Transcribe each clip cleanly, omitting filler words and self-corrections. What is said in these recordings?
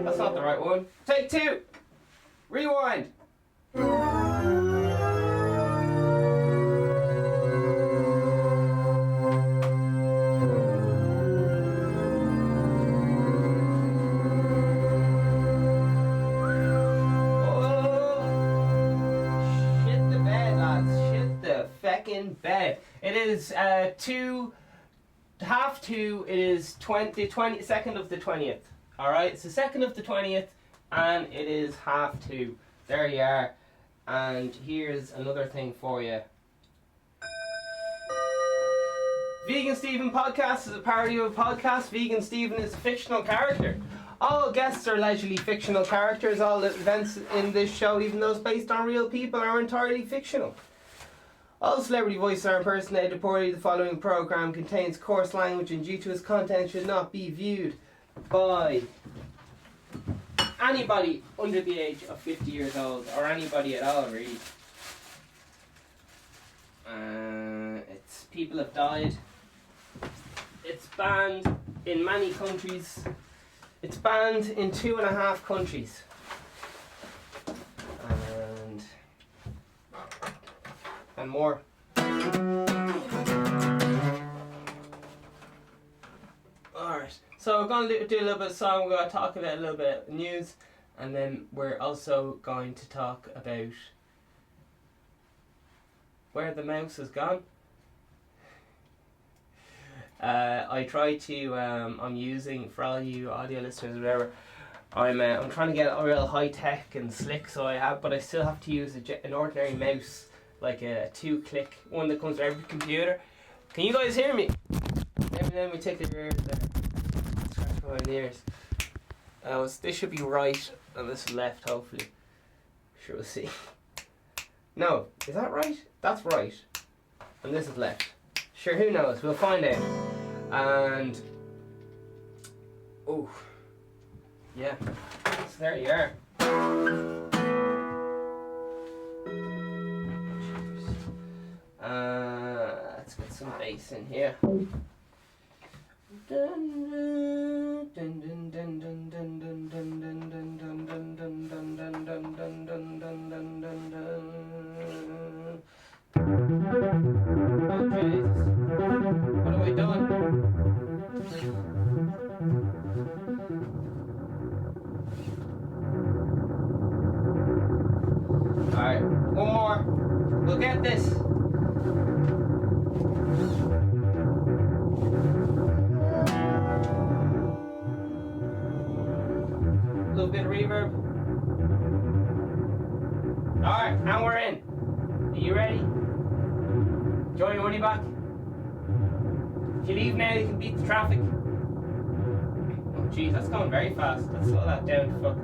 That's not the right one. Take two. Rewind. Bed. It is 2:30. It is 22nd of the 20th. Alright, it's the 2nd of the 20th and it is 2:30. There you are. And here's another thing for you. Vegan Stephen Podcast is a parody of a podcast. Vegan Stephen is a fictional character. All guests are allegedly fictional characters. All the events in this show, even those based on real people, are entirely fictional. All celebrity voices are impersonated poorly. The following program contains coarse language and due to its content should not be viewed by anybody under the age of 50 years old or anybody at all, really. It's people have died. It's banned in many countries. It's banned in 2.5 countries. And more. Alright, so we're going to do a little bit of song, we're going to talk about a little bit of news, and then we're also going to talk about where the mouse has gone. I try to, I'm using, for all you audio listeners or whatever, I'm trying to get a real high tech and slick, but I still have to use an ordinary mouse, like a 2-click one that comes with every computer. Can you guys hear me? Every time we take your ears there. Scratch my ears. This should be right and this is left, hopefully. Sure, we'll see. No, is that right? That's right. And this is left. Sure, who knows? We'll find out. And oh, yeah. So there you are. Let's get some bass in here. Oh Jesus, what have we done? Alright, one more. We'll get this. A little bit of reverb. Alright, and we're in. Are you ready? Do you want your money back? If you leave now, you can beat the traffic. Oh geez, that's going very fast. Let's slow that down to fuck.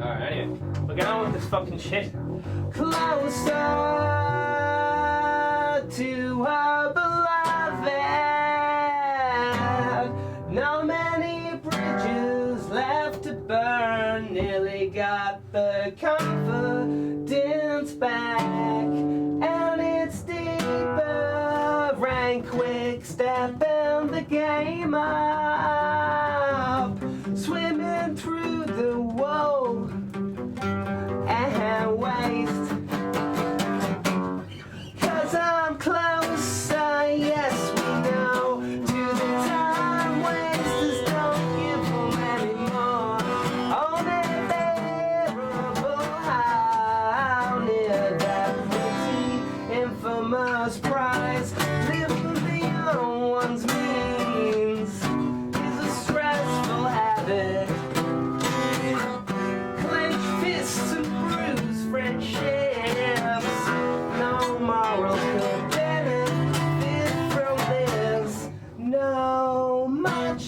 Alright, anyway, we'll get on with this fucking shit. Closer to our beloved. Not many bridges left to burn. Nearly got the confidence back. And it's deeper. Rank quick step and the game up. Swimming through the woe and waste. 'Cause I'm closer, yes we know, to the time wasters. Don't give them anymore. Only bearable, how near that pretty infamous prize. Living beyond one's means is a stressful habit. Clenched fists and bruised friendships. No moral could benefit from this. No much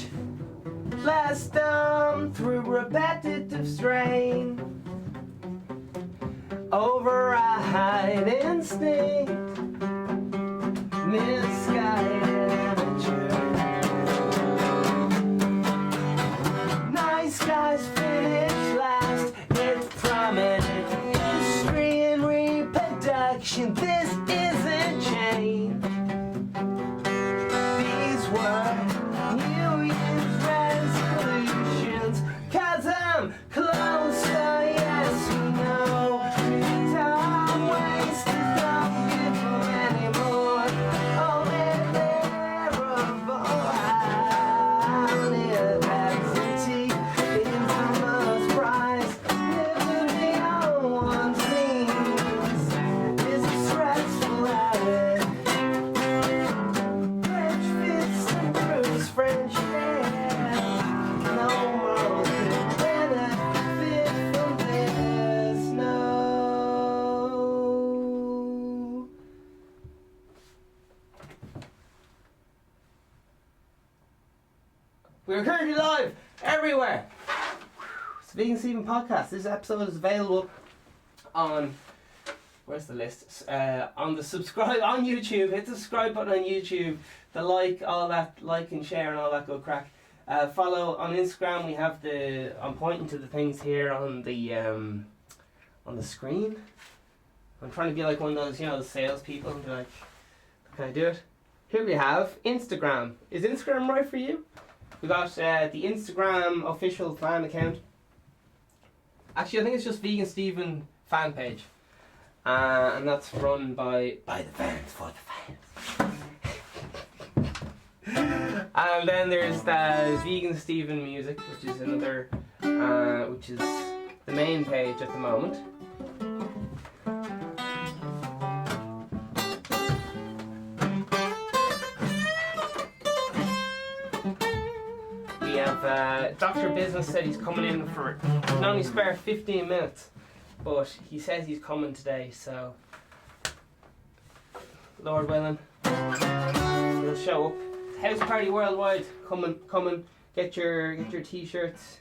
less done through repetitive strain. Override instinct. Misguided amateur. Nice guys finish last. It's prominent. this isn't change. These were New Year's resolutions, 'cause I'm closer, yes we know. Time wasted, don't give them anymore. Only bearable university is the most prize. Living beyond one's means is a stressful habit. French fits and bruised French hair. No more could benefit from this, no. We're currently live everywhere. Speaking of Stephen podcast, this episode is available on, where's the list? On the subscribe on YouTube. Hit the subscribe button on YouTube. The like, all that, like and share and all that good crack. Follow on Instagram. We have I'm pointing to the things here on the screen. I'm trying to be like one of those, the salespeople and be like, can I do it? Here we have Instagram. Is Instagram right for you? We got the Instagram official fan account. Actually, I think it's just Vegan Stephen fan page, and that's run by the fans for the fans. And then there's the Vegan Stephen music, which is another, which is the main page at the moment. We have Dr. Business said he's coming in for, he can only spare 15 minutes, but he says he's coming today, so Lord willing, he'll show up. House Party Worldwide, come get your t-shirts,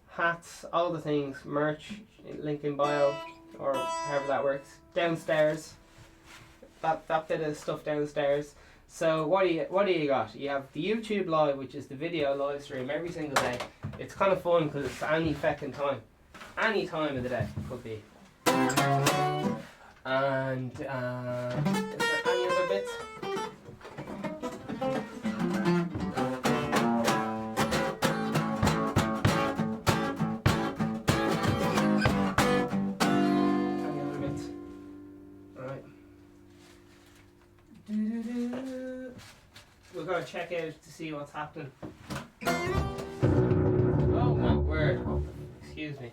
hats, all the things, merch, link in bio, or however that works. Downstairs, that bit of stuff downstairs. So what do you got? You have the YouTube live, which is the video live stream every single day. It's kind of fun because it's any feckin' time, any time of the day could be. And is there any other bits? We're going to check out to see what's happening. Oh my word. Excuse me.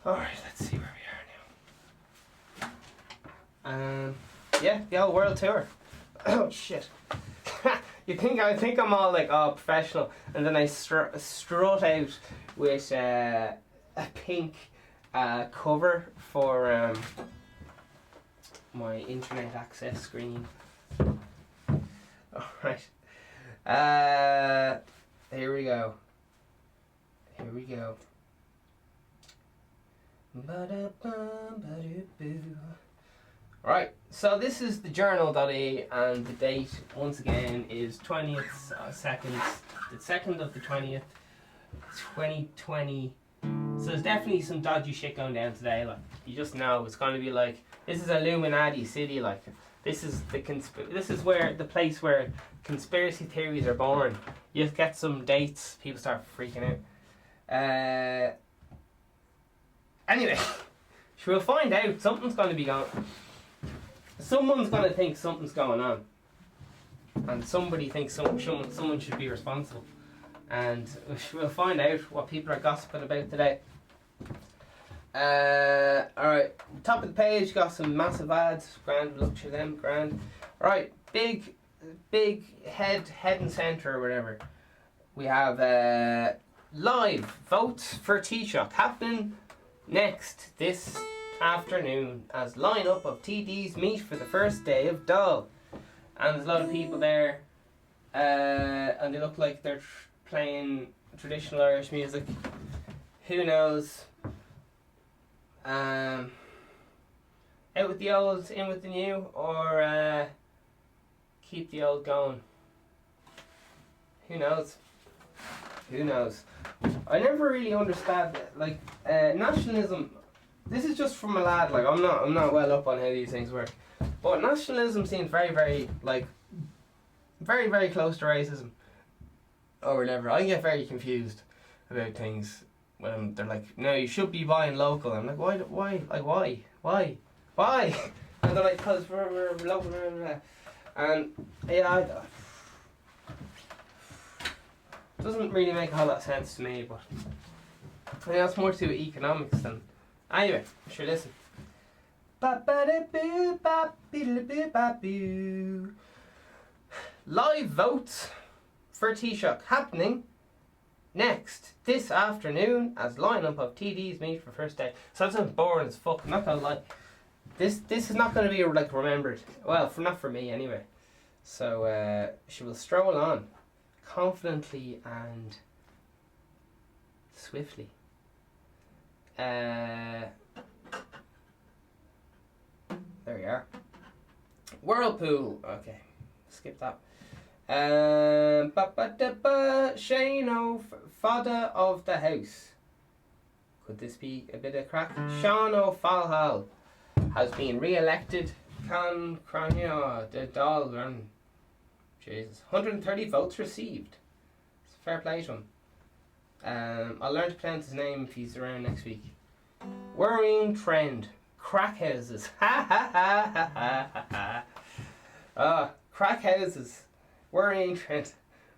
Alright, let's see where we are now. Yeah, the old world tour. Oh shit. I think I'm all like, oh, professional, and then I strut out with a pink cover for my internet access screen. Alright. Here we go. Right, so this is the journal.e, and the date once again is 20th second, the 2nd of the 20th, 2020. So there's definitely some dodgy shit going down today. Like, you just know it's going to be like, this is Illuminati City. Like, this is where the place where conspiracy theories are born. You just get some dates, people start freaking out. Anyway, we'll find out. Something's going to be going. Someone's going to think something's going on, and somebody thinks someone should be responsible. And we'll find out what people are gossiping about today. Alright, top of the page, got some massive ads. Grand, look through them, grand. Alright, big head and centre or whatever. We have live votes for Taoiseach happening next this afternoon as line-up of TDs meet for the first day of Dáil. And there's a lot of people there, and they look like they're playing traditional Irish music. Who knows? Out with the old, in with the new, or keep the old going. Who knows? Who knows? I never really understand, like, nationalism. this is just from a lad. Like I'm not well up on how these things work, but nationalism seems very very close to racism. Or whatever. I get very confused about things when they're like, no, you should be buying local. I'm like, why? Like, why? And they're like, because we're local. And yeah, it doesn't really make a whole lot of sense to me, but I think that's more to do with economics than. Anyway, sure, listen. Live votes for Taoiseach happening next this afternoon as lineup of TDs meet for first day. So that sounds boring as fuck. I'm not gonna lie. This is not gonna be like remembered. Well, not for me anyway. So she will stroll on confidently and swiftly. There we are. Whirlpool. Okay, skip that. Shane Fada of the house. Could this be a bit of crack? Sean O'Fallhall has been re-elected. Can Crania the Dalgern. Jesus. 130 votes received. It's fair play to him. I'll learn to pronounce his name if he's around next week. Worrying trend. Crack houses. Ha ha ha ha ha ha. Ah, crack houses. Worrying trend.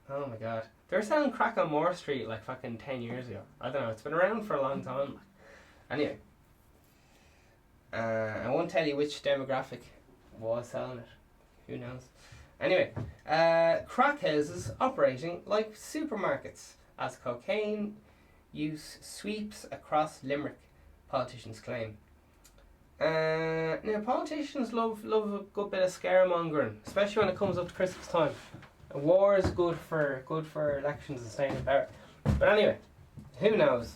Oh my god. They were selling crack on Moore Street like fucking 10 years ago. I don't know, it's been around for a long time. Anyway. I won't tell you which demographic was selling it. Who knows? Anyway. Crack houses operating like supermarkets as cocaine use sweeps across Limerick, politicians claim. Now politicians love a good bit of scaremongering, especially when it comes up to Christmas time. War is good for elections and staying in power. But anyway, who knows?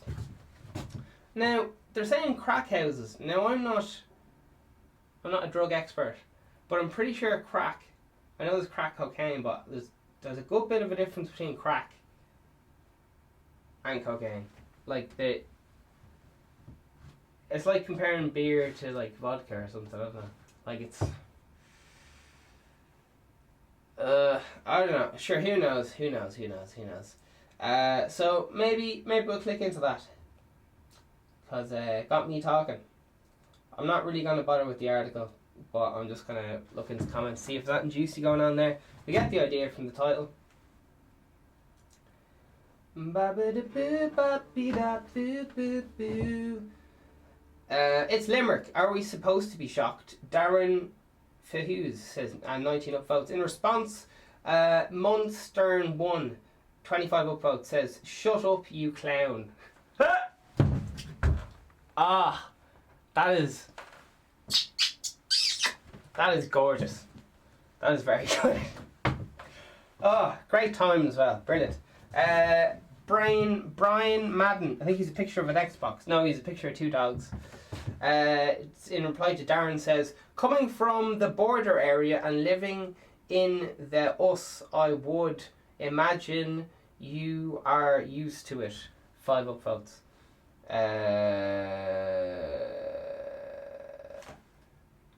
Now they're saying crack houses. Now I'm not a drug expert, but I'm pretty sure crack. I know there's crack cocaine, but there's a good bit of a difference between crack and cocaine. Like it's like comparing beer to like vodka or something. I don't know. Like it's. I don't know. Sure, who knows? So maybe we'll click into that. Because it got me talking. I'm not really going to bother with the article, but I'm just going to look into comments, see if there's anything juicy going on there. We get the idea from the title. It's Limerick. Are we supposed to be shocked? Darren Fahuz says, and 19 upvotes. In response, Munstern1, 25 upvotes, says, shut up, you clown. Ah, that is gorgeous. That is very good. Oh, great time as well. Brilliant. Brian Madden. I think he's a picture of an Xbox. No, he's a picture of two dogs. It's in reply to Darren says, coming from the border area and living in the us, I would imagine you are used to it. 5 upvotes.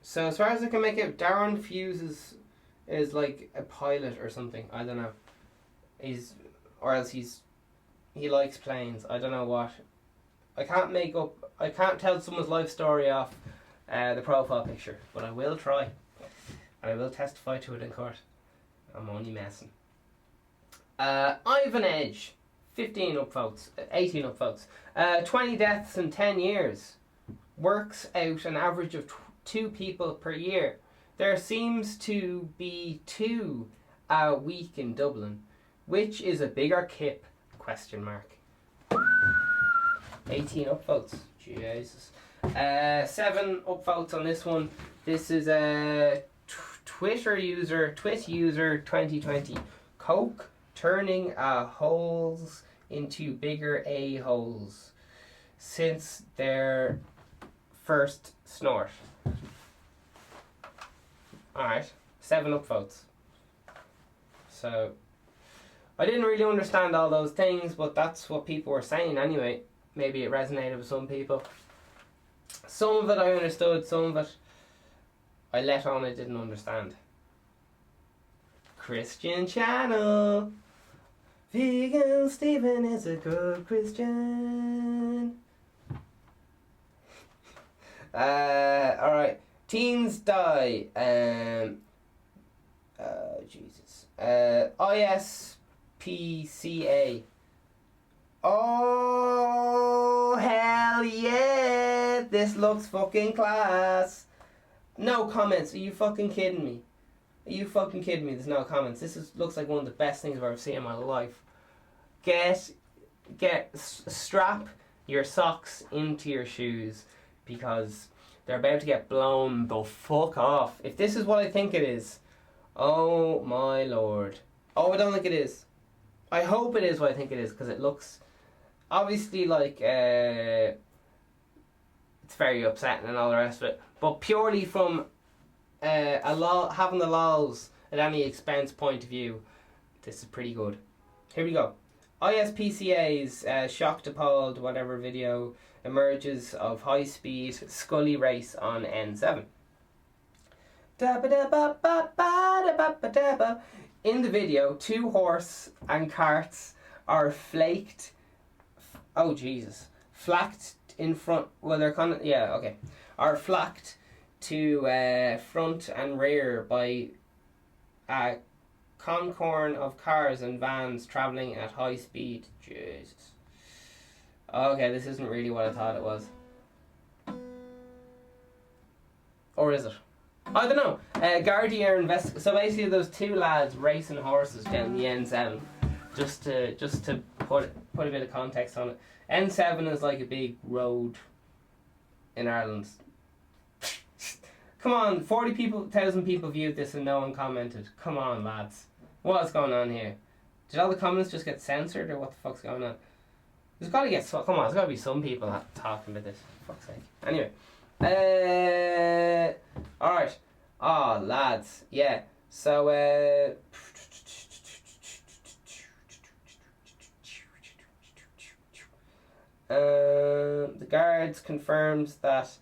So as far as I can make it, Darren Fuse is like a pilot or something. I don't know. He likes planes. I don't know what. I can't tell someone's life story off the profile picture, but I will try. And I will testify to it in court. I'm only messing. Ivan Edge, 18 upvotes. 20 deaths in 10 years. Works out an average of 2 people per year. There seems to be 2 a week in Dublin. Which is a bigger kip? ? 18 upvotes. Jesus. 7 upvotes on this one. This is a Twit user 2020. Coke turning holes into bigger a-holes since their first snort. Alright. 7 upvotes. So I didn't really understand all those things, but that's what people were saying anyway. Maybe it resonated with some people. Some of it I understood, some of it I let on I didn't understand. Christian channel. Vegan Stephen is a good Christian. Alright. Teens die. Jesus. ISPCA. Oh, hell yeah! This looks fucking class. No comments. Are you fucking kidding me? Are you fucking kidding me? There's no comments. Looks like one of the best things I've ever seen in my life. Strap your socks into your shoes because they're about to get blown the fuck off. If this is what I think it is, oh my lord. Oh, I don't think it is. I hope it is what I think it is because it looks obviously like it's very upsetting and all the rest of it. But purely from having the lols at any expense point of view, this is pretty good. Here we go. ISPCA's shocked, appalled, whatever video emerges of high-speed scully race on N7. In the video, 2 horse and carts are flaked. Oh Jesus! Flacked in front. Well, they're kind of are flacked to front and rear by a concorn of cars and vans travelling at high speed. Jesus. Okay, this isn't really what I thought it was. Or is it? I don't know. Gardaí so basically those 2 lads racing horses down the N7. Just to put a bit of context on it. N7 is like a big road in Ireland. Come on, 40,000 people viewed this and no one commented. Come on, lads. What's going on here? Did all the comments just get censored or what the fuck's going on? There's gotta be some people talking about this, for fuck's sake. Anyway. Alright. Oh, lads. Yeah. So, the guards confirms that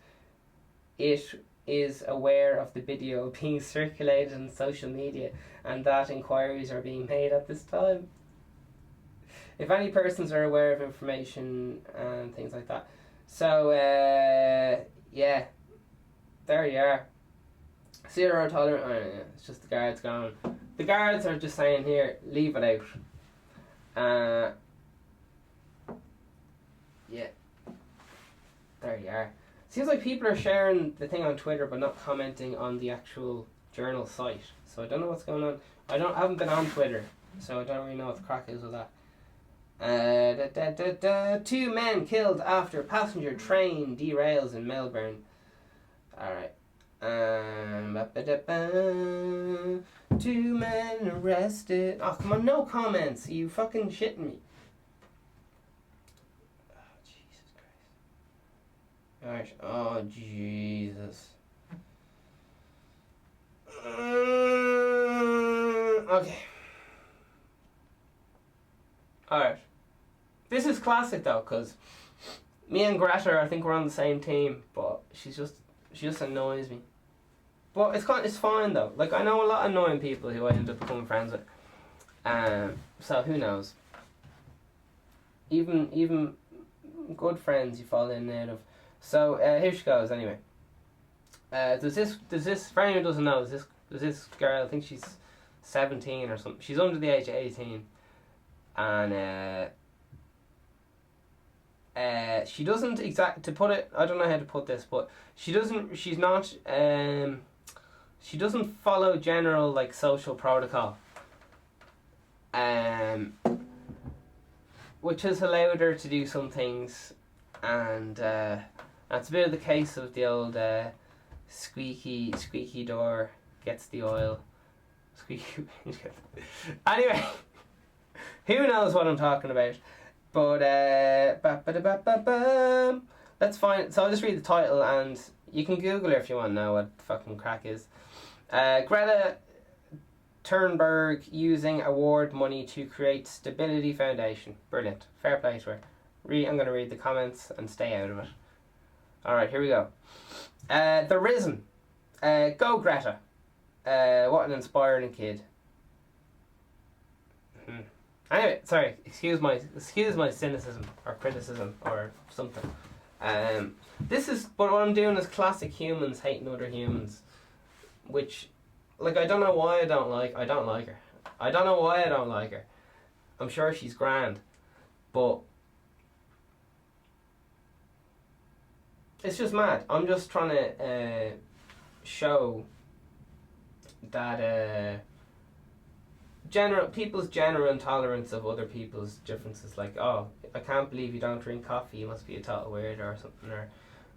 it is aware of the video being circulated on social media and that inquiries are being made at this time. If any persons are aware of information and things like that. So, yeah, there you are. 0 tolerance. Oh, yeah, it's just the guards going. The guards are just saying here, leave it out. Yeah, there you are. Seems like people are sharing the thing on Twitter but not commenting on the actual journal site. So I don't know what's going on. I haven't been on Twitter, so I don't really know what the crack is with that. 2 men killed after passenger train derails in Melbourne. Alright. 2 men arrested. Oh, come on, no comments. Are you fucking shitting me? Oh, Jesus Christ. Alright. Oh, Jesus. Okay. Alright. This is classic though, because me and Greta, I think we're on the same team, but she just annoys me. But it's fine though. Like, I know a lot of annoying people who I end up becoming friends with. So who knows? Even good friends you fall in and out of. So here she goes anyway. Does this for anyone who doesn't know, does this girl, I think she's 17 or something. She's under the age of 18. And she doesn't to put it, I don't know how to put this, but she doesn't follow general like social protocol, which has allowed her to do some things, and that's a bit of the case of the old squeaky door gets the oil. Squeaky. Anyway, who knows what I'm talking about? But let's find it. So I'll just read the title and you can Google her if you want to know what the fucking crack is. Greta Thunberg using award money to create Stability Foundation. Brilliant. Fair play to her. I'm going to read the comments and stay out of it. Alright, here we go. The Risen. Go Greta. What an inspiring kid. Anyway, sorry, excuse my cynicism or criticism or something. This is, but what I'm doing is classic humans hating other humans, which, like, I don't know why I don't like her. I don't know why I don't like her. I'm sure she's grand, but it's just mad. I'm just trying to show that people's general intolerance of other people's differences. Like, oh, I can't believe you don't drink coffee, you must be a total weirdo or something. Or,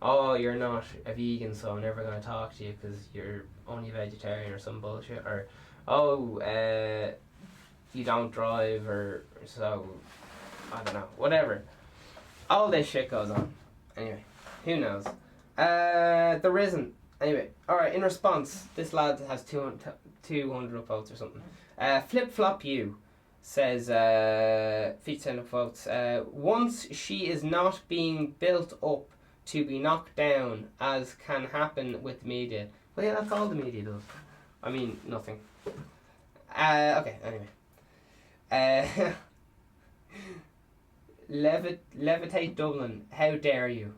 oh, you're not a vegan, so I'm never going to talk to you because you're only a vegetarian or some bullshit. Or, oh, you don't drive, or so, I don't know, whatever. All this shit goes on. Anyway, who knows? The Risen. Anyway, alright, in response, this lad has 200 upvotes or something. Flip Flop You says, feature 10 upvotes. Once she is not being built up to be knocked down, as can happen with the media. Well, yeah, that's all the media does. I mean, nothing. Okay, anyway. Levitate Dublin, how dare you?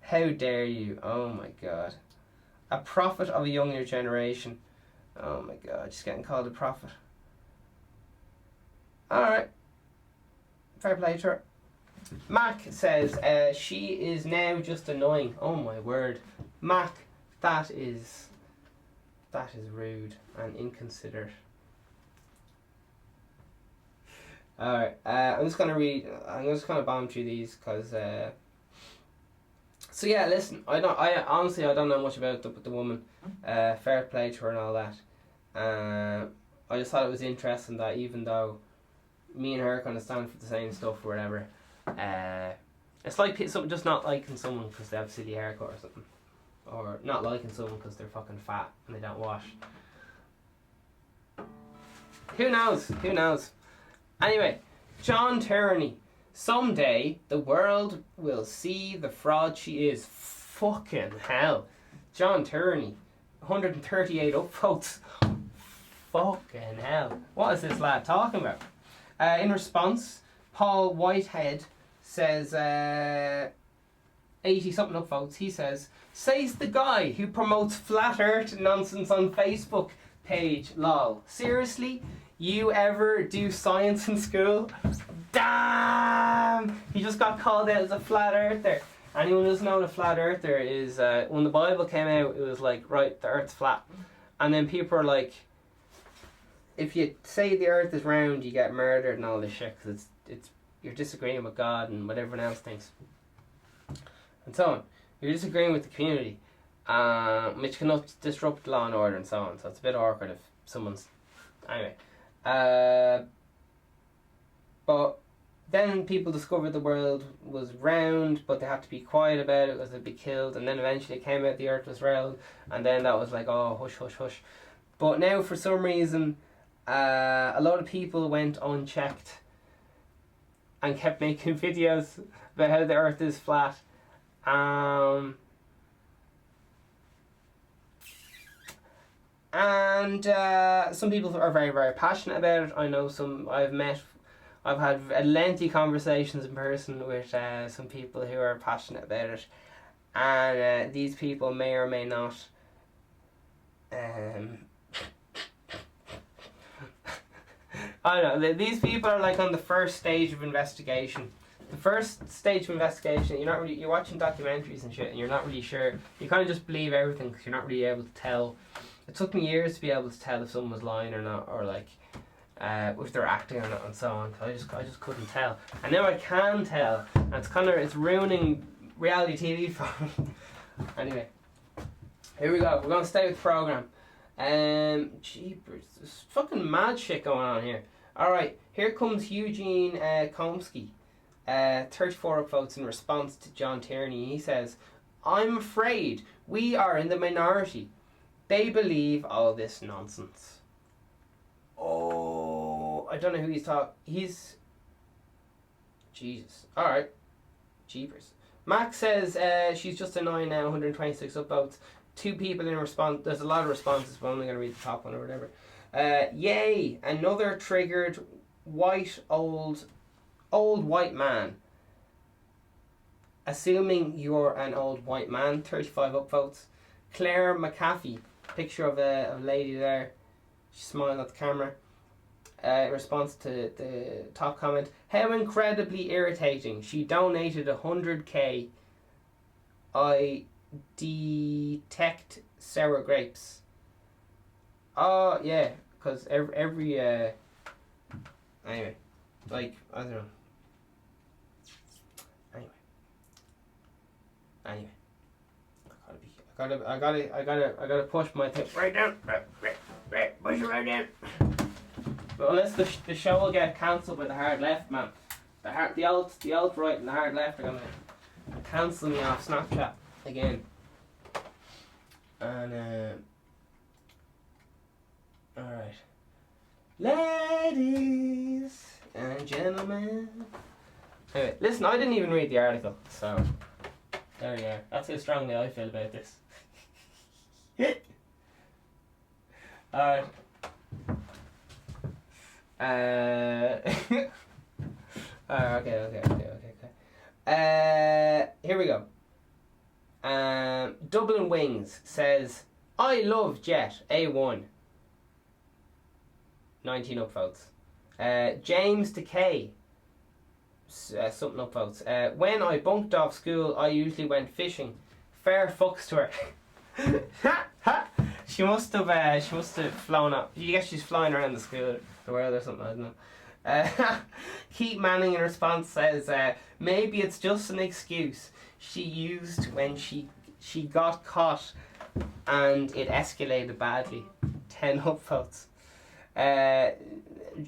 How dare you? Oh my god. A prophet of a younger generation. Oh my god, just getting called a prophet. Alright. Fair play to her. Mac says, she is now just annoying. Oh my word. Mac, that is rude and inconsiderate. Alright, I'm just gonna bomb through these because so yeah, listen, I honestly don't know much about the woman. Fair play to her and all that. I just thought it was interesting that even though me and her kind of stand for the same stuff or whatever, it's like something just not liking someone because they have a silly haircut or something, or not liking someone because they're fucking fat and they don't wash. Who knows? Who knows? Anyway, John Turney. Someday the world will see the fraud she is. Fucking hell. John Turney. 138 upvotes. Fucking hell. What is this lad talking about? In response, Paul Whitehead says 80 something upvotes. He says the guy who promotes flat earth nonsense on Facebook page. Lol. Seriously? You ever do science in school? Damn! He just got called out as a flat earther. Anyone who doesn't know what a flat earther is, when the Bible came out, it was like, right, the earth's flat. And then people are like, if you say the earth is round, you get murdered and all this shit, because you're disagreeing with God and what everyone else thinks. And so on. You're disagreeing with the community, which can disrupt law and order and so on. So it's a bit awkward if someone's... Anyway. But then people discovered the world was round, but they had to be quiet about it because they'd be killed. And then eventually it came out the earth was round, and then that was like, oh, hush, hush, hush. But now for some reason, a lot of people went unchecked and kept making videos about how the earth is flat. And some people are very, very passionate about it. I know I've had lengthy conversations in person with some people who are passionate about it, and these people may or may not I don't know, these people are like on the first stage of investigation. The first stage of investigation, you're watching documentaries and shit and you're not really sure. You kind of just believe everything because you're not really able to tell. It took me years to be able to tell if someone was lying or not, or like if they're acting or not and so on. I just couldn't tell. And now I can tell, and it's ruining reality TV for me. Anyway, here we go. We're going to stay with the programme. Jeepers, there's fucking mad shit going on here. Alright, here comes Eugene Komsky. 34 upvotes in response to John Tierney. He says, I'm afraid we are in the minority. They believe all this nonsense. Oh, I don't know who he's talking. Jesus. Alright. Jeepers. Max says she's just annoying now, 126 upvotes. 2 people in response. There's a lot of responses, but I'm only going to read the top one or whatever. Yay! Another triggered old white man. Assuming you're an old white man, 35 upvotes. Claire McAfee, picture of a lady there. She's smiling at the camera. In response to the top comment, how incredibly irritating. She donated 100k. I detect sour grapes. Oh, yeah, because every anyway, like, I don't know. Anyway, I gotta push my thing right down. Push it right down. But unless the show will get cancelled by the hard left, man. The alt right and the hard left are gonna cancel me off Snapchat again. And alright. Ladies and gentlemen. Anyway, listen, I didn't even read the article, so there you are. That's how strongly I feel about this. Alright. Okay. Here we go. Dublin Wings says, I love Jet, A1. 19 upvotes. James Decay, something upvotes. When I bunked off school, I usually went fishing. Fair fucks to her. She must have flown up. I guess she's flying around the world or something, I don't know. Keith Manning in response says, maybe it's just an excuse she used when she got caught and it escalated badly. 10 upvotes.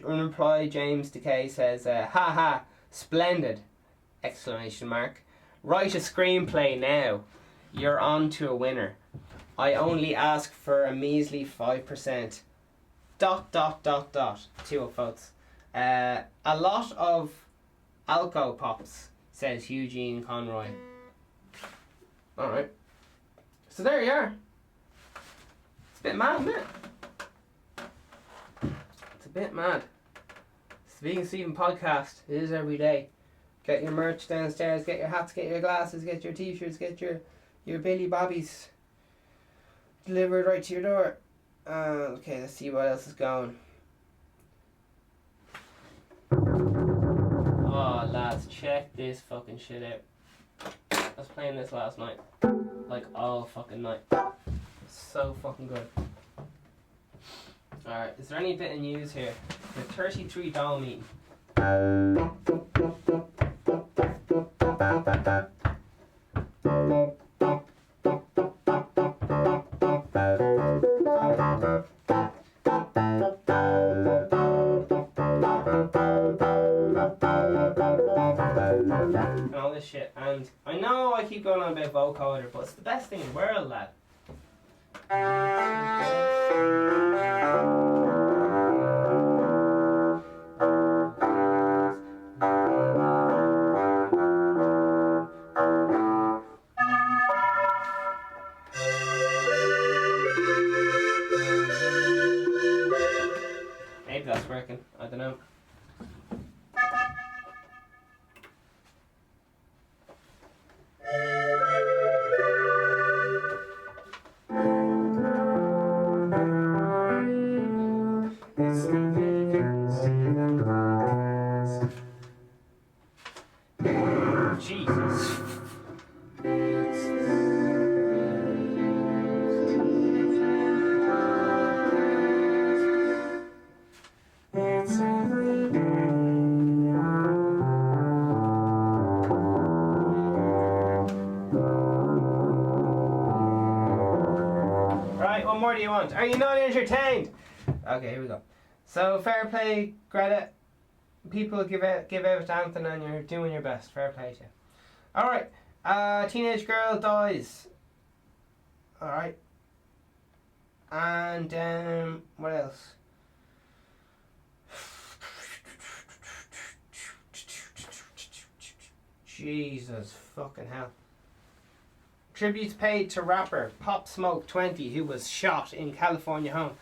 Unemployed James Decay says, haha, splendid! Exclamation mark. Write a screenplay now. You're on to a winner. I only ask for a measly 5%. ... 2 upvotes. A lot of Alco Pops, says Eugene Conroy. Alright. So there you are. It's a bit mad, isn't it? It's a bit mad. It's the Vegan Stephen podcast. It is every day. Get your merch downstairs, get your hats, get your glasses, get your t-shirts, get your Billy Bobbies delivered right to your door. Okay, let's see what else is going. Oh, lads, check this fucking shit out. I was playing this last night. Like, all fucking night. So fucking good. Alright, is there any bit of news here? The 33 doll meeting. And all this shit, and I know I keep going on about vocoder, but it's the best thing in the world, lad. Maybe that's working, I don't know. Jesus. Right, what more do you want? Are you not entertained? Okay, here we go. So, fair play, Greta. People give out to Anthony and you're doing your best. Fair play to you. Alright. Teenage girl dies. Alright. And what else? Jesus fucking hell. Tributes paid to rapper Pop Smoke 20 who was shot in California home.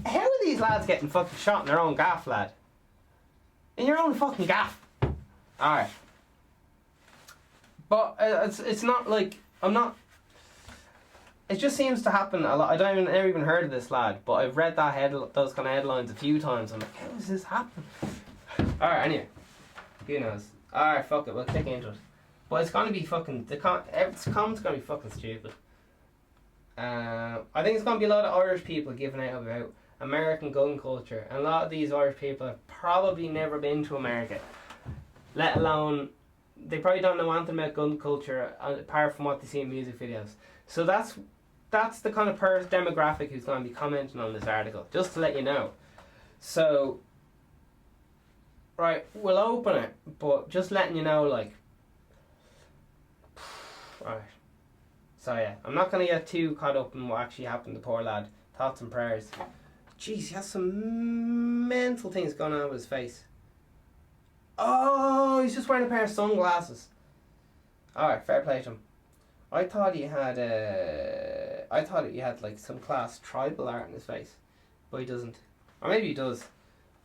How are these lads getting fucking shot in their own gaff, lad? In your own fucking gaff. Alright. But it's not like, I'm not, it just seems to happen a lot. I don't even, never even heard of this lad, but I've read those kind of headlines a few times. I'm like, how does this happen? Alright, anyway. Who knows? Alright, fuck it, we'll click into it. But it's gonna be fucking, it's comment's gonna be fucking stupid. I think it's gonna be a lot of Irish people giving out about American gun culture, and a lot of these Irish people have probably never been to America, let alone, they probably don't know anything about gun culture apart from what they see in music videos. So that's the kind of demographic who's going to be commenting on this article, just to let you know. So, right, we'll open it, but just letting you know, like, right. So yeah, I'm not going to get too caught up in what actually happened to the poor lad. Thoughts and prayers. Jeez, he has some mental things going on with his face. Oh, he's just wearing a pair of sunglasses. Alright, fair play to him. I thought he had like some class tribal art in his face, but he doesn't. Or maybe he does.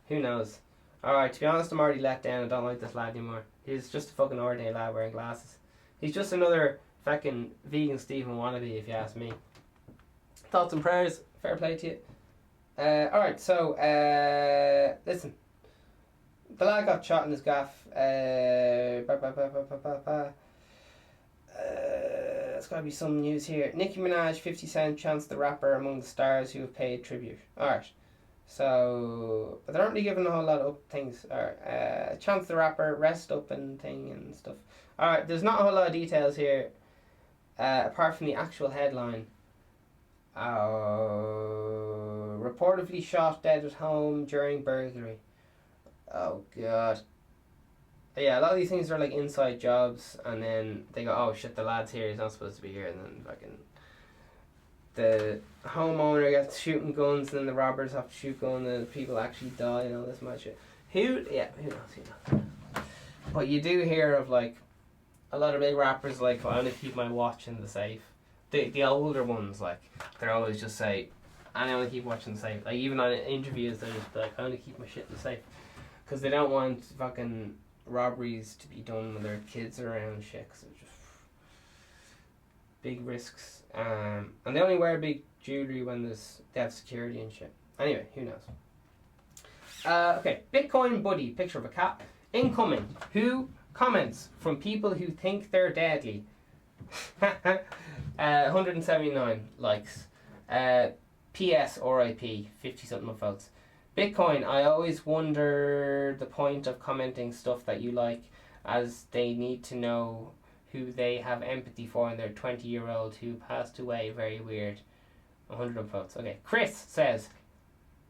Who knows? Alright, to be honest, I'm already let down. I don't like this lad anymore. He's just a fucking ordinary lad wearing glasses. He's just another fucking vegan Stephen wannabe, if you ask me. Thoughts and prayers. Fair play to you. Alright, so listen. The lad got shot in his gaff. It's got to be some news here. Nicki Minaj, 50 Cent, Chance the Rapper among the stars who have paid tribute. Alright. So, but they're not really giving a whole lot of things. Alright. Chance the Rapper, rest up and thing and stuff. Alright, there's not a whole lot of details here. Apart from the actual headline. Reportedly shot dead at home during burglary. Oh god. Yeah, a lot of these things are like inside jobs, and then they go, oh shit, the lad's here, he's not supposed to be here, and then fucking the homeowner gets shooting guns, and then the robbers have to shoot guns, and the people actually die, and all this much shit. Who knows. But you do hear of like a lot of big rappers like, I only keep my watch in the safe. The older ones, like, they're always just say, I only keep watching the safe. Like, even on interviews, they're just like, I only keep my shit in the safe. Because they don't want fucking robberies to be done when their kids are around and shit. Because it's just big risks. And they only wear big jewellery when they have security and shit. Anyway, who knows. Okay, Bitcoin Buddy, picture of a cat. Incoming. Who comments from people who think they're deadly? 179 likes. PS RIP, 50 something votes. Bitcoin, I always wonder the point of commenting stuff that you like, as they need to know who they have empathy for, and their 20-year-old who passed away. Very weird. 100 votes. Okay. Chris says,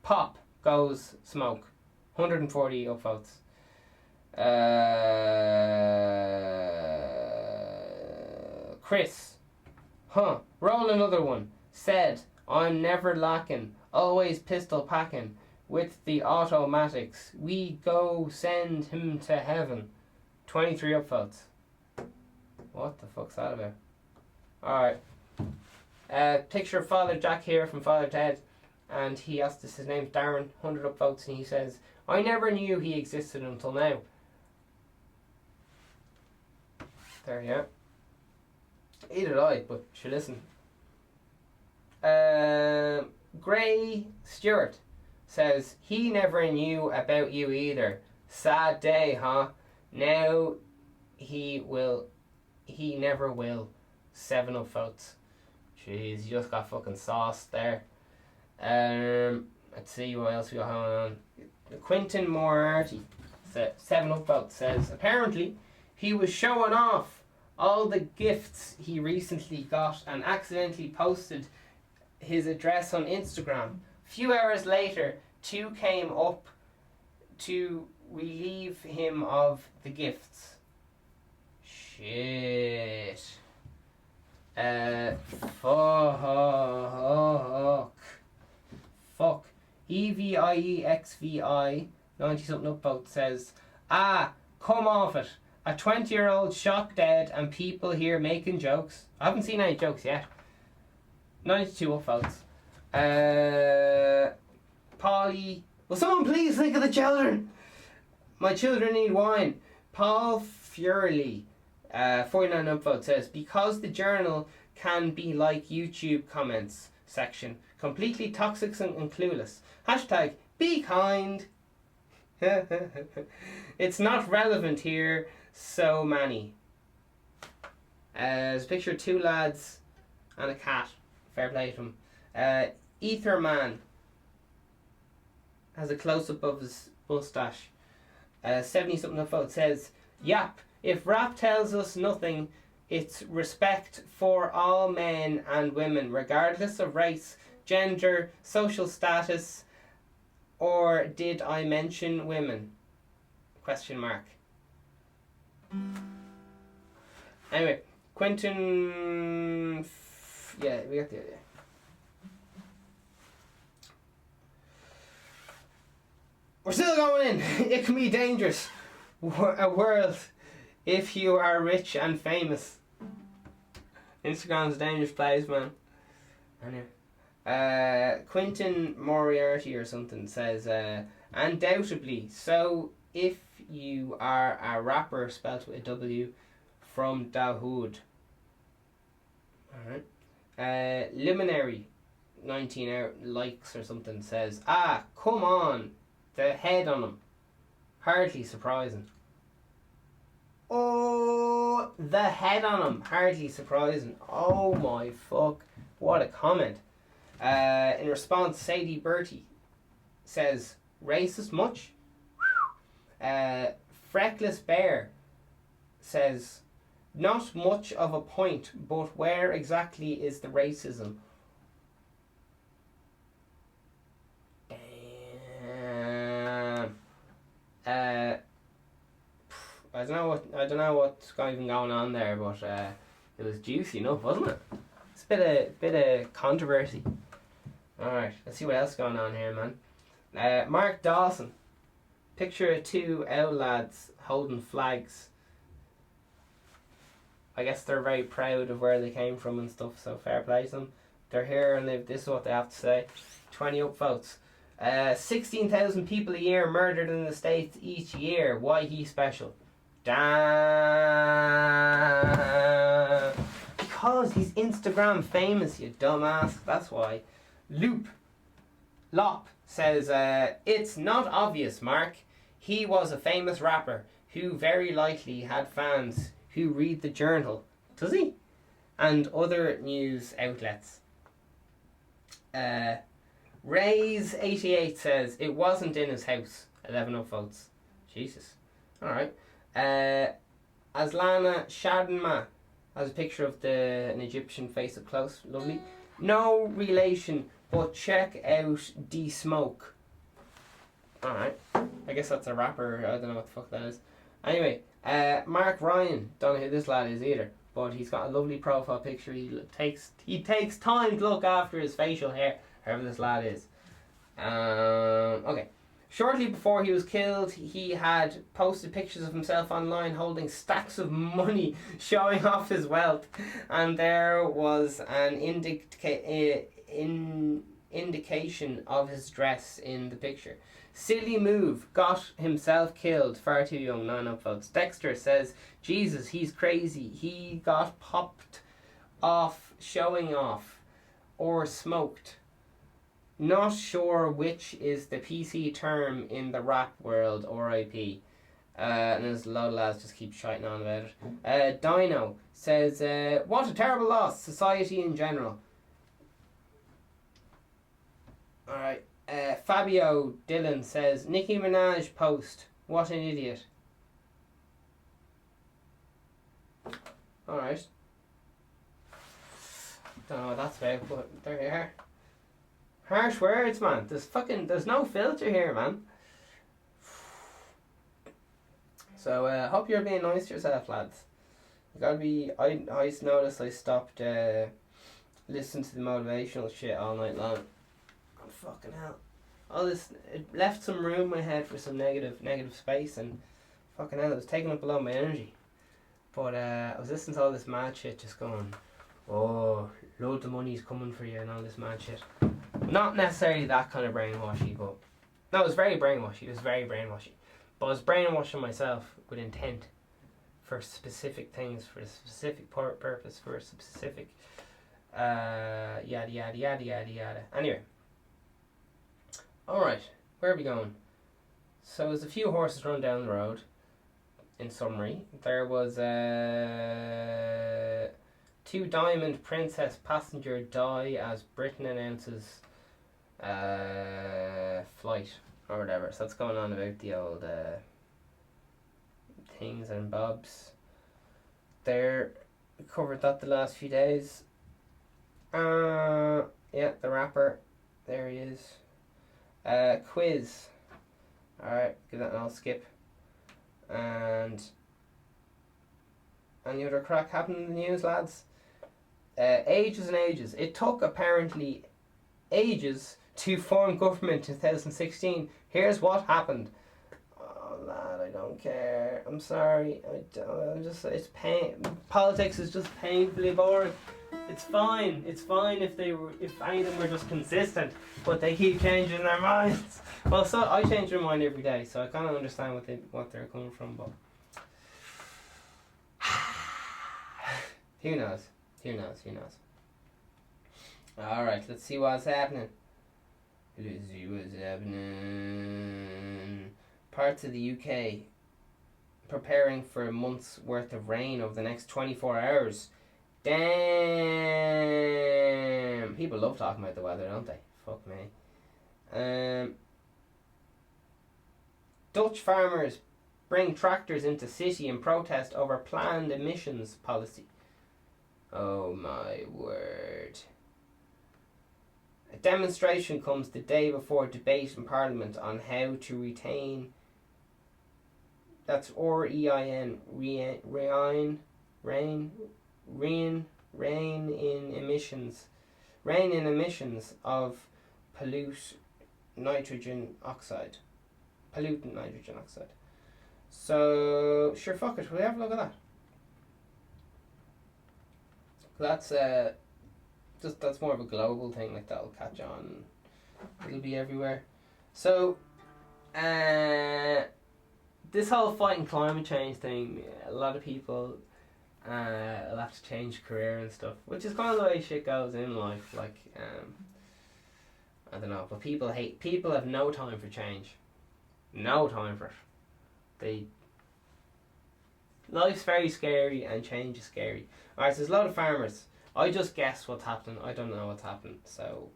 Pop goes smoke. 140 upvotes. Chris, roll another one. Said, I'm never lacking, always pistol packing. With the automatics, we go send him to heaven. 23 upvotes. What the fuck's that about? Alright. Picture of Father Jack here from Father Ted. And he asked us, his name's Darren, 100 upvotes, and he says, I never knew he existed until now. There you are. Either did I, but sure, listen. Gray Stewart says, he never knew about you either. Sad day, huh? Now he never will. 7 upvotes. Jeez, you just got fucking sauced there. Let's see what else we got going on. Quentin Moriarty, 7 upvotes, says, apparently he was showing off all the gifts he recently got and accidentally posted his address on Instagram. Few hours later, 2 came up to relieve him of the gifts. Shit. Fuck. EVIEXVI 90 something upvote says, come off it. A 20-year-old shot dead and people here making jokes. I haven't seen any jokes yet. 92 upvotes. Polly, will someone please think of the children? My children need wine. Paul Furley, 49 upvotes, says, because the journal can be like YouTube comments section. Completely toxic and clueless. Hashtag, be kind. It's not relevant here, so many. There's a picture of two lads and a cat. Fair play to him. Ether Man has a close-up of his mustache. 70-something upvote says, yap, if rap tells us nothing, it's respect for all men and women, regardless of race, gender, social status, or did I mention women? Question mark. Anyway, Quentin... yeah, we got the idea. We're still going in. It can be dangerous. A world if you are rich and famous. Instagram's a dangerous place, man. Anyway. Quentin Moriarty or something says, undoubtedly, so if you are a rapper, spelled with a W, from Dahoud. Alright. Luminary, 19 hour likes or something, says, come on, the head on him. Hardly surprising. Oh, the head on him. Hardly surprising. Oh my fuck. What a comment. In response, Sadie Bertie says, racist much? Freckless Bear says, not much of a point, but where exactly is the racism? Damn. I don't know what's even going on there, but it was juicy enough, wasn't it? It's a bit of controversy. Alright, let's see what else is going on here, man. Mark Dawson. Picture of two owl lads holding flags. I guess they're very proud of where they came from and stuff, so fair play to them. They're here and this is what they have to say. 20 upvotes. 16,000 people a year murdered in the States each year. Why he special? Damn. Because he's Instagram famous, you dumbass. That's why. Lop says, it's not obvious, Mark. He was a famous rapper who very likely had fans who read the journal. Does he? And other news outlets. Rays88 says, it wasn't in his house. 11 upvotes. Jesus. Alright. Aslana Shadma has a picture of an Egyptian face up close. Lovely. No relation, but check out D-Smoke. Alright. I guess that's a rapper. I don't know what the fuck that is. Anyway, Mark Ryan. Don't know who this lad is either. But he's got a lovely profile picture. He takes time to look after his facial hair. Whoever this lad is. Okay. Shortly before he was killed, he had posted pictures of himself online holding stacks of money, showing off his wealth. And there was an indication of his dress in the picture. Silly move, got himself killed, far too young, 9 upvotes. Dexter says, Jesus, he's crazy. He got popped off, showing off, or smoked. Not sure which is the PC term in the rap world, RIP. And there's a lot of lads just keep shouting on about it. Dino says, what a terrible loss, society in general. Alright. Fabio Dillon says, Nicki Minaj post, what an idiot. Alright. Don't know what that's about, but there you are. Harsh words, man. There's no filter here, man. So, hope you're being nice to yourself, lads. You gotta be... I noticed I stopped listening to the motivational shit all night long. Oh, fucking hell. All this... It left some room in my head for some negative space, and fucking hell, it was taking up a lot of my energy. But I was listening to all this mad shit, just going, oh, loads of money's coming for you and all this mad shit. Not necessarily that kind of brainwashy, but no, it was very brainwashy. It was very brainwashy. But I was brainwashing myself with intent for specific things, for a specific purpose, for a specific yada yada yada yada yada. Anyway, alright, where are we going? So there's a few horses run down the road. In summary, there was 2 Diamond Princess passenger die as Britain announces flight or whatever. So that's going on about the old things and bobs. There, covered that the last few days. Yeah, the rapper, there he is. Quiz. Alright, give that an all skip. And any other crack happened in the news, lads? Ages and ages. It took apparently ages to form government in 2016. Here's what happened. Oh lad, I don't care. I'm sorry. I'm just. It's pain. Politics is just painfully boring. It's fine. It's fine if any of them were just consistent, but they keep changing their minds. Well, so I change my mind every day, so I kind of understand what they're coming from, but who knows? Who knows? Who knows? All right, let's see what's happening. Let's see what's happening. Parts of the UK preparing for a month's worth of rain over the next 24 hours. Damn! People love talking about the weather, don't they? Fuck me. Dutch farmers bring tractors into city in protest over planned emissions policy. Oh my word. A demonstration comes the day before debate in Parliament on how to retain, that's R-E-I-N, rein in emissions of pollutant nitrogen oxide. So sure, fuck it, we'll have a look at that. That's that's more of a global thing, like that'll catch on. It'll be everywhere. So this whole fighting climate change thing, a lot of people will have to change career and stuff, which is kind of the way shit goes in life. Like I don't know, but people have no time for change. No time for it. Life's very scary and change is scary. Alright, so there's a lot of farmers. I just guess what's happening. I don't know what's happening. So,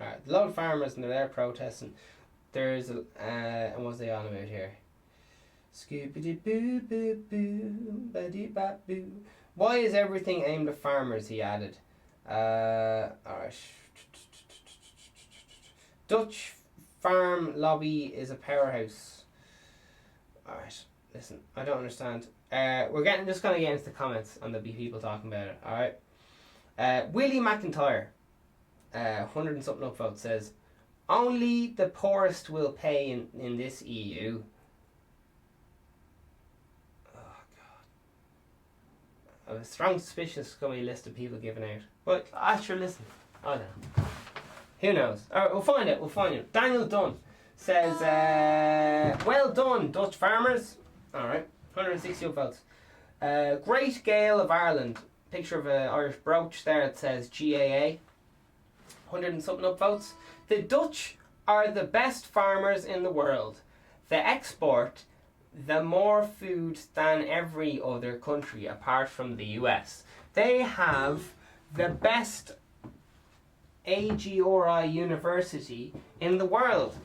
alright, a lot of farmers and they're there protesting. There's and what's they on about here? Scoopity boo boo boo, baddy bap boo. Why is everything aimed at farmers? He added. Alright. Dutch farm lobby is a powerhouse. Alright, listen, I don't understand. We're just gonna get into the comments and there'll be people talking about it. Alright. Willie McIntyre, 100 and something upvotes, says, only the poorest will pay in this EU. Oh god. I have a strong suspicion it's going to be a list of people giving out. But actually, listen, I don't know. Who knows? Alright, we'll find it. Daniel Dunn says, well done, Dutch farmers. Alright, 160 upvotes. Great Gale of Ireland. Picture of an Irish brooch there. It says GAA. 100 and something upvotes. The Dutch are the best farmers in the world. They export the more food than every other country apart from the US. They have the best AGRI university in the world.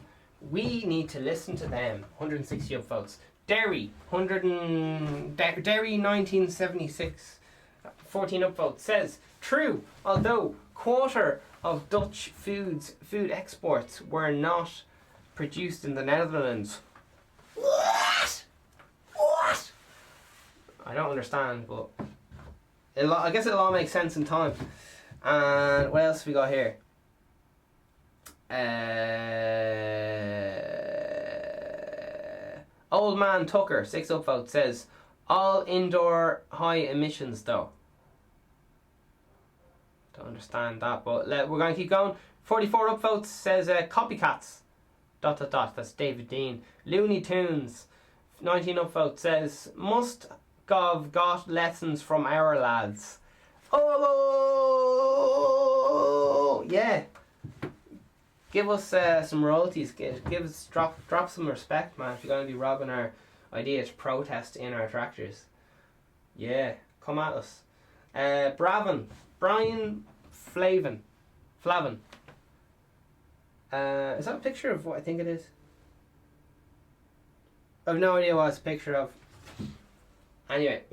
We need to listen to them. 160 upvotes. Derry 1976. 14 upvotes says, true, although quarter of Dutch food exports were not produced in the Netherlands. What? I don't understand, but I guess it'll all make sense in time. And what else have we got here? Old Man Tucker, 6 upvotes, says, All indoor high emissions though. Don't understand that, but we're going to keep going. 44 upvotes says copycats. ... That's David Dean. Looney Tunes. 19 upvotes says must have got lessons from our lads. Oh yeah. Give us some royalties. Give us drop some respect, man. If you're going to be robbing our idea to protest in our tractors, yeah, come at us. Brian Flavin. Is that a picture of what I think it is? I have no idea what it's a picture of. Anyway,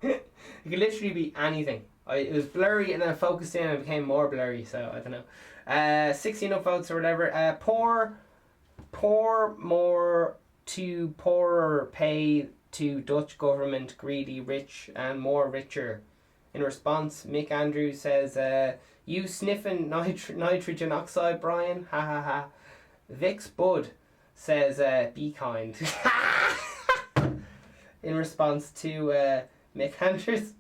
it could literally be anything. It was blurry and then I focused in and it became more blurry, so I don't know. 16 upvotes or whatever. Poor more to poorer pay to Dutch government, greedy rich and more richer. In response, Mick Andrews says, you sniffing nitrogen oxide, Brian? Ha ha ha. Vix Bud says, be kind. In response to Mick Andrews.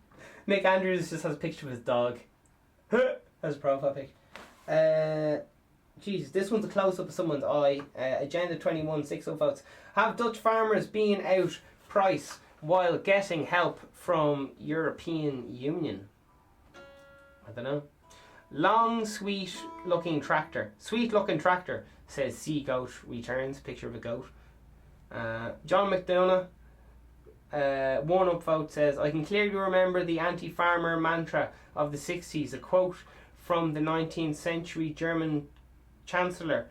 Mick Andrews just has a picture of his dog as a profile pic. Jesus, this one's a close-up of someone's eye. Agenda 21, 6 votes. Have Dutch farmers been out price while getting help from European Union? I don't know. Long, sweet-looking tractor. Sweet-looking tractor, says Sea Goat Returns. Picture of a goat. John McDonough. 1 upvote says, I can clearly remember the anti-farmer mantra of the 60s, a quote from the 19th century German Chancellor.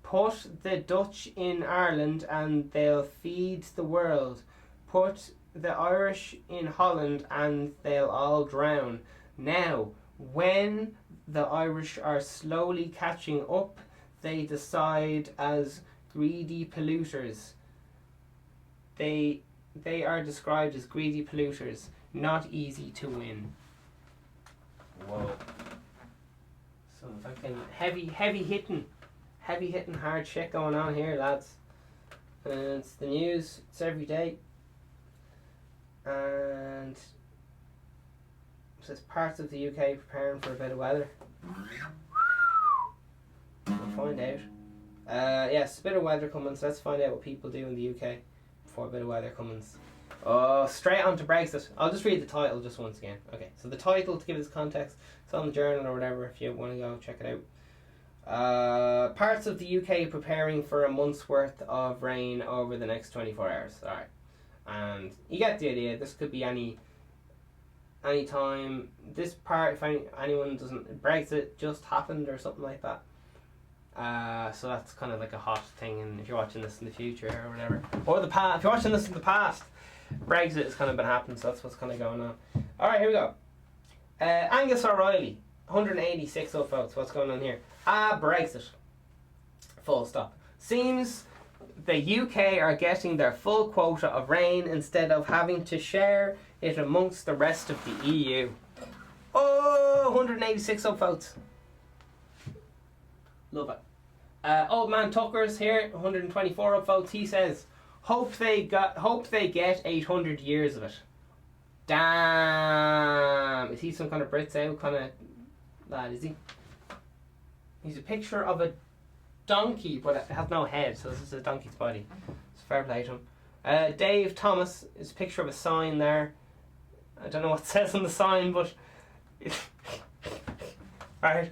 Put the Dutch in Ireland and they'll feed the world. Put the Irish in Holland and they'll all drown. Now, when the Irish are slowly catching up, they decide as greedy polluters. They are described as greedy polluters, not easy to win. Whoa. Some fucking heavy hitting hard shit going on here, lads. And it's the news, it's every day. And it says parts of the UK preparing for a bit of weather. We'll find out. Yes, a bit of weather coming, so let's find out what people do in the UK before a bit of weather comes. Oh, straight on to Brexit. I'll just read the title just once again. Okay, so the title, to give this context, it's on the journal or whatever if you want to go check it out. Parts of the UK preparing for a month's worth of rain over the next 24 hours. Alright. And you get the idea. This could be any time. This part, if anyone doesn't... Brexit just happened or something like that. So that's kind of like a hot thing, and if you're watching this in the future or whatever, or the past, if you're watching this in the past, Brexit has kind of been happening, so that's what's kind of going on. Alright, here we go. Angus O'Reilly, 186 upvotes. What's going on here? Brexit. Full stop. Seems the UK are getting their full quota of rain instead of having to share it amongst the rest of the EU. Oh, 186 upvotes. Love it. Old Man Tucker's here, 124 upvotes. He says, hope they get 800 years of it. Damn. Is he some kind of Brits out kind of lad, is he? He's a picture of a donkey, but it has no head, so this is a donkey's body. It's fair play to him. Dave Thomas is a picture of a sign there. I don't know what it says on the sign, but... Right.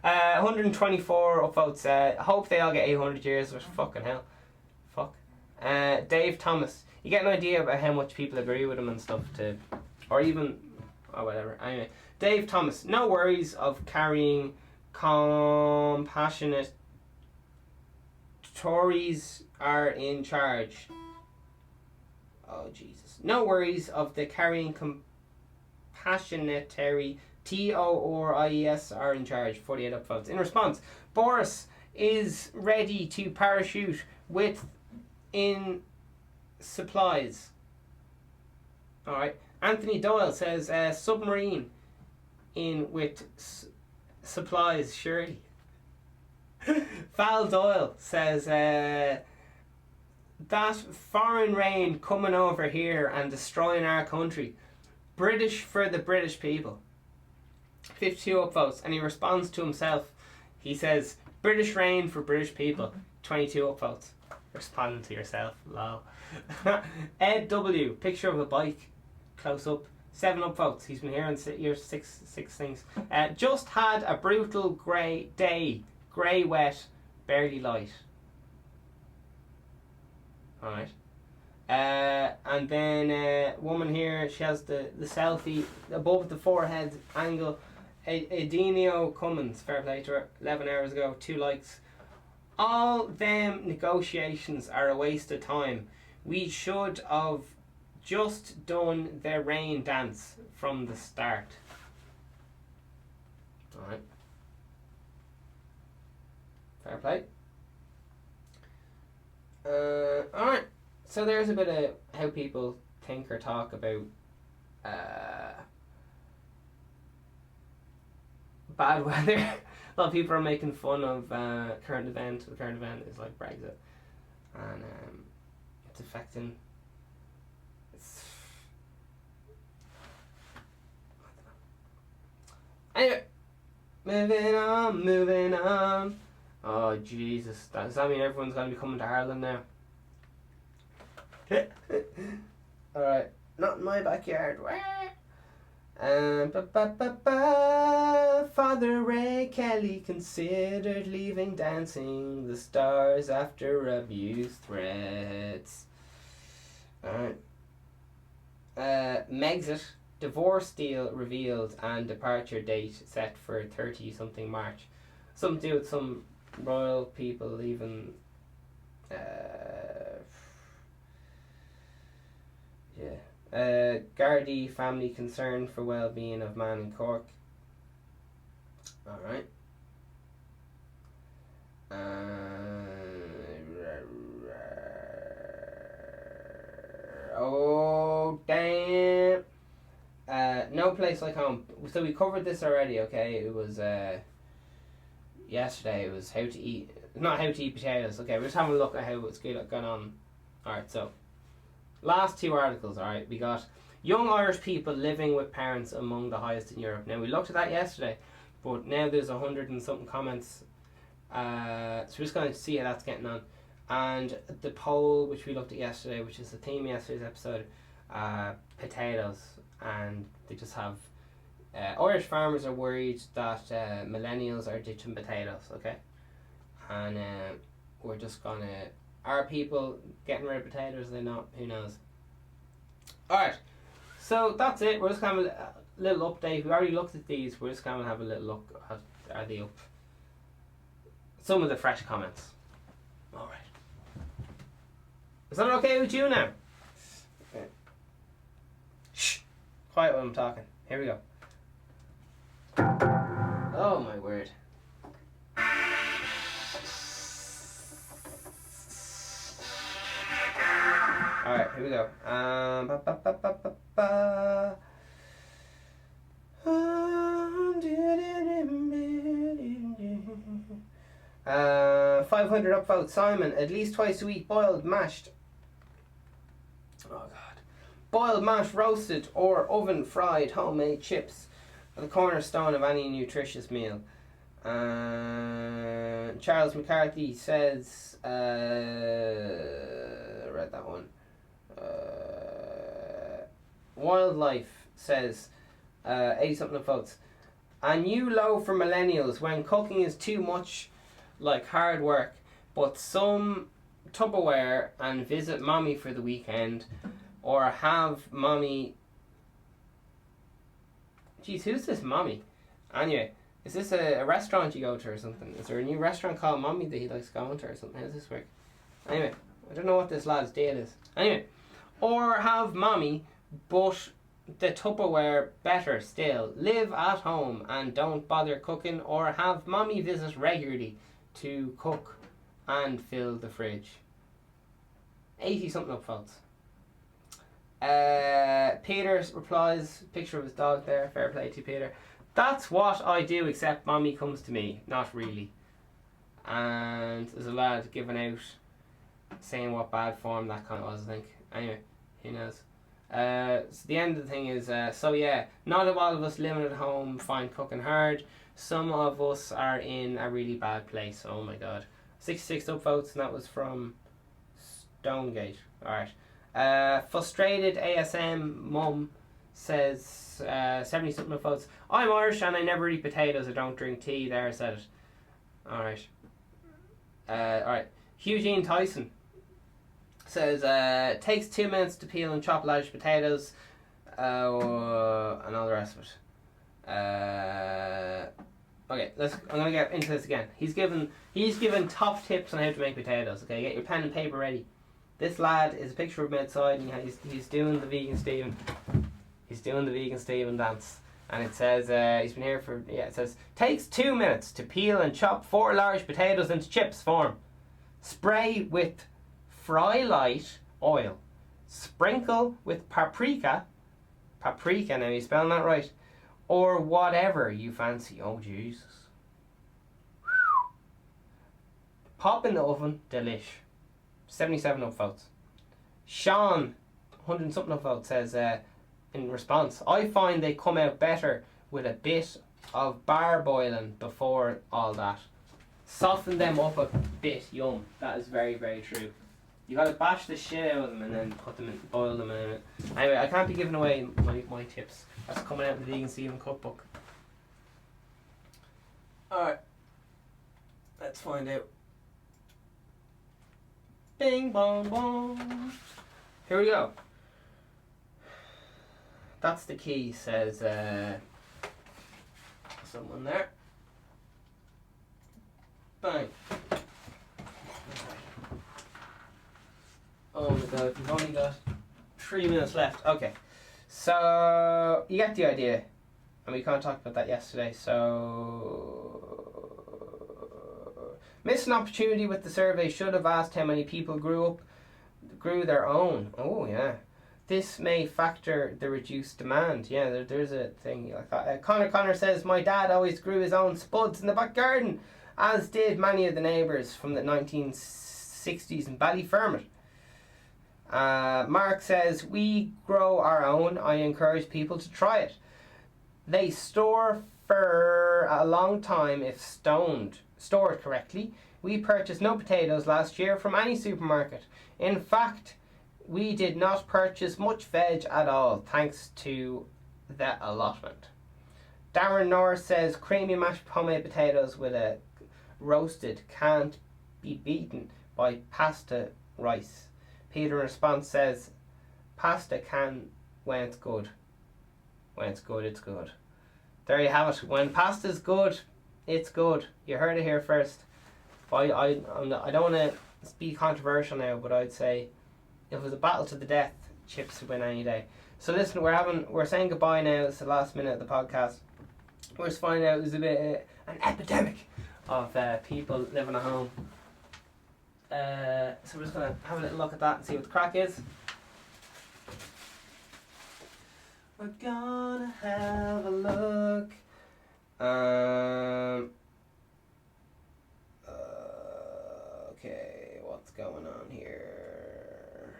124 upvotes. Hope they all get 800 years, but fucking hell. Fuck. Dave Thomas. You get an idea about how much people agree with him and stuff too. Or even... Oh, whatever. Anyway. Dave Thomas. No worries of carrying compassionate... Tories are in charge. Oh, Jesus. No worries of the carrying compassionatary... TORIES are in charge. 48 upvotes. In response, Boris is ready to parachute in supplies. Alright. Anthony Doyle says submarine in with supplies, surely. Val Doyle says that foreign rain coming over here and destroying our country. British for the British people. 52 upvotes, and he responds to himself. He says, British rain for British people. 22 upvotes. Responding to yourself, lol. Ed W, picture of a bike, close up. 7 upvotes. He's been here on year six things. Just had a brutal grey day. Grey, wet, barely light. Alright. And then woman here, she has the selfie above the forehead angle. Edinio Cummins, fair play to her, 11 hours ago, 2 likes. All them negotiations are a waste of time. We should have just done the rain dance from the start. Alright. Fair play. Alright. So there's a bit of how people think or talk about bad weather. A lot of people are making fun of current event. The current event is like Brexit, and it's affecting. Anyway, moving on. Oh Jesus! Does that mean everyone's going to be coming to Ireland now? Alright, not in my backyard. Father Ray Kelly considered leaving Dancing the Stars after abuse threats. Alright. Megxit, divorce deal revealed and departure date set for 30 something March. Something to do with some royal people leaving. Gardaí family concerned for well-being of man in Cork. Alright. Oh damn. No place like home. So we covered this already, okay? It was yesterday. It was how to eat, not how to eat potatoes. Okay, we're just having a look at how it's going on. Alright, so last 2 articles, alright, we got young Irish people living with parents among the highest in Europe. Now we looked at that yesterday, but now there's 100 and something comments. So we're just going to see how that's getting on. And the poll which we looked at yesterday, which is the theme of yesterday's episode, potatoes, and they just have Irish farmers are worried that millennials are ditching potatoes, okay? And we're just gonna, are people getting rid of potatoes? Are they not? Who knows? Alright, so that's it. We're just going to have a little update. We already looked at these. We're just going to have a little look at, are they up? Some of the fresh comments. Alright. Is that okay with you now? Okay. Shh! Quiet when I'm talking. Here we go. Oh my word. Alright, here we go. 500 upvotes. Simon, at least twice a week, boiled, mashed. Oh god. Boiled, mashed, roasted, or oven fried homemade chips are the cornerstone of any nutritious meal. Charles McCarthy says, I read that one. Wildlife says, 80 something votes. A new low for millennials when cooking is too much like hard work, but some Tupperware and visit mommy for the weekend, or have mommy. Jeez, who's this mommy? Anyway, is this a restaurant you go to or something? Is there a new restaurant called Mommy that he likes going to or something? How does this work? Anyway, I don't know what this lad's deal is. Anyway, or have mommy, but the Tupperware better still. Live at home and don't bother cooking, or have mommy visit regularly to cook and fill the fridge. 80 something up, folks. Peter replies, picture of his dog there, fair play to Peter. That's what I do, except mommy comes to me. Not really. And there's a lad giving out saying what bad form that kind of was, I think. Anyway, who knows. So the end of the thing is, so yeah, not all of us living at home find cooking hard. Some of us are in a really bad place. Oh my god. 66 upvotes, and that was from Stonegate. Alright. Frustrated ASM mum says 70 something upvotes. I'm Irish and I never eat potatoes. I don't drink tea. There, said it. Alright. Alright. Eugene Tyson says takes 2 minutes to peel and chop large potatoes, and all the rest of it. Okay, I'm gonna get into this again. He's given top tips on how to make potatoes. Okay, get your pen and paper ready. This lad is a picture of him outside, and he's doing the vegan Stephen. He's doing the vegan Stephen dance, and it says he's been here for It says takes 2 minutes to peel and chop 4 large potatoes into chips form. Spray with fry light oil. Sprinkle with paprika. Paprika, now you spelling that right. Or whatever you fancy. Oh Jesus. Pop in the oven, delish. 77 upvotes. Sean, 100 something upvotes, says in response, I find they come out better with a bit of bar boiling before all that. Soften them up a bit, yum. That is very, very true. You gotta bash the shit out of them and then put them in, boil them in it. Anyway, I can't be giving away my tips. That's coming out in the Vegan Stephen cookbook. Alright. Let's find out. Bing bong bong. Here we go. That's the key, says someone there. Bang. Oh my god, we've only got 3 minutes left. Okay. So, you get the idea. And we kind of talked about that yesterday. So, missed an opportunity with the survey. Should have asked how many people grew their own. Oh, yeah. This may factor the reduced demand. Yeah, there's a thing like that. Connor says, my dad always grew his own spuds in the back garden, as did many of the neighbours from the 1960s in Ballyfermot. Mark says, we grow our own. I encourage people to try it. They store for a long time if stored correctly. We purchased no potatoes last year from any supermarket. In fact, we did not purchase much veg at all, thanks to the allotment. Darren Norris says, creamy mashed homemade potatoes with a roasted can't be beaten by pasta rice. Peter in response says, pasta can when it's good. When it's good, it's good. There you have it. When pasta's good, it's good. You heard it here first. I don't want to be controversial now, but I'd say if it was a battle to the death, chips would win any day. So listen, we're saying goodbye now. It's the last minute of the podcast. We're just finding out there's a bit an epidemic of people living at home. So we're just going to have a little look at that and see what the crack is. We're gonna have a look. Okay, what's going on here?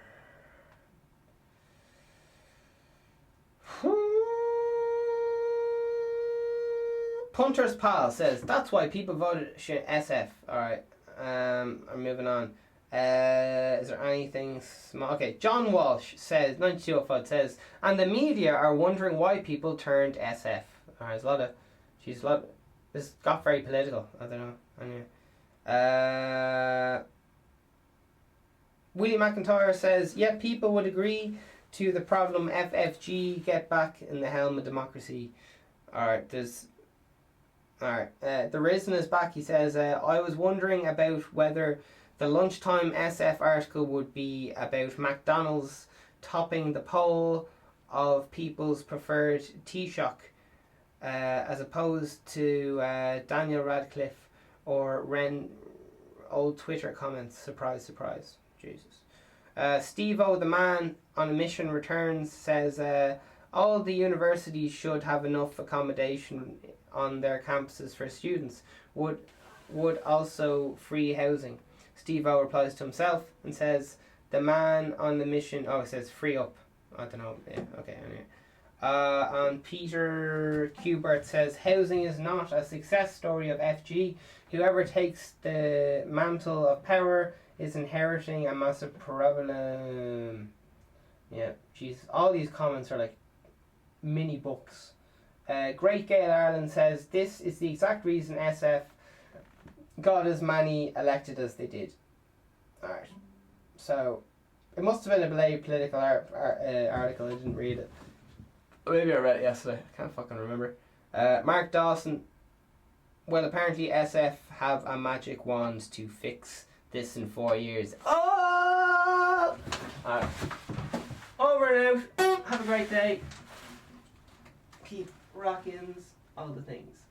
Punter's Pal says, that's why people voted SF. Alright, I'm moving on. Is there anything small? Okay, John Walsh says, 9205 says, and the media are wondering why people turned SF. Alright, there's a lot, this got very political. I don't know. Anyway. Willie McIntyre says, yeah, people would agree to the problem. FFG, get back in the helm of democracy. Alright, the Risen is back. He says, I was wondering about whether the lunchtime SF article would be about McDonald's topping the poll of people's preferred Taoiseach, as opposed to Daniel Radcliffe or old Twitter comments. Surprise, surprise. Jesus. Steve-O, the man on a mission, returns, says, all the universities should have enough accommodation on their campuses for students. Would also free housing. Steve-O replies to himself and says, the man on the mission... Oh, it says free up. I don't know. Yeah, okay, anyway. And Peter Kubert says, housing is not a success story of FG. Whoever takes the mantle of power is inheriting a massive problem. Yeah, jeez. All these comments are like mini books. Great Gail Ireland says, this is the exact reason SF got as many elected as they did. Alright. So, it must have been a political article. I didn't read it. Maybe I read it yesterday. I can't fucking remember. Mark Dawson. Well, apparently SF have a magic wand to fix this in 4 years. Oh! Alright. Over and out. Have a great day. Keep rockins. All the things.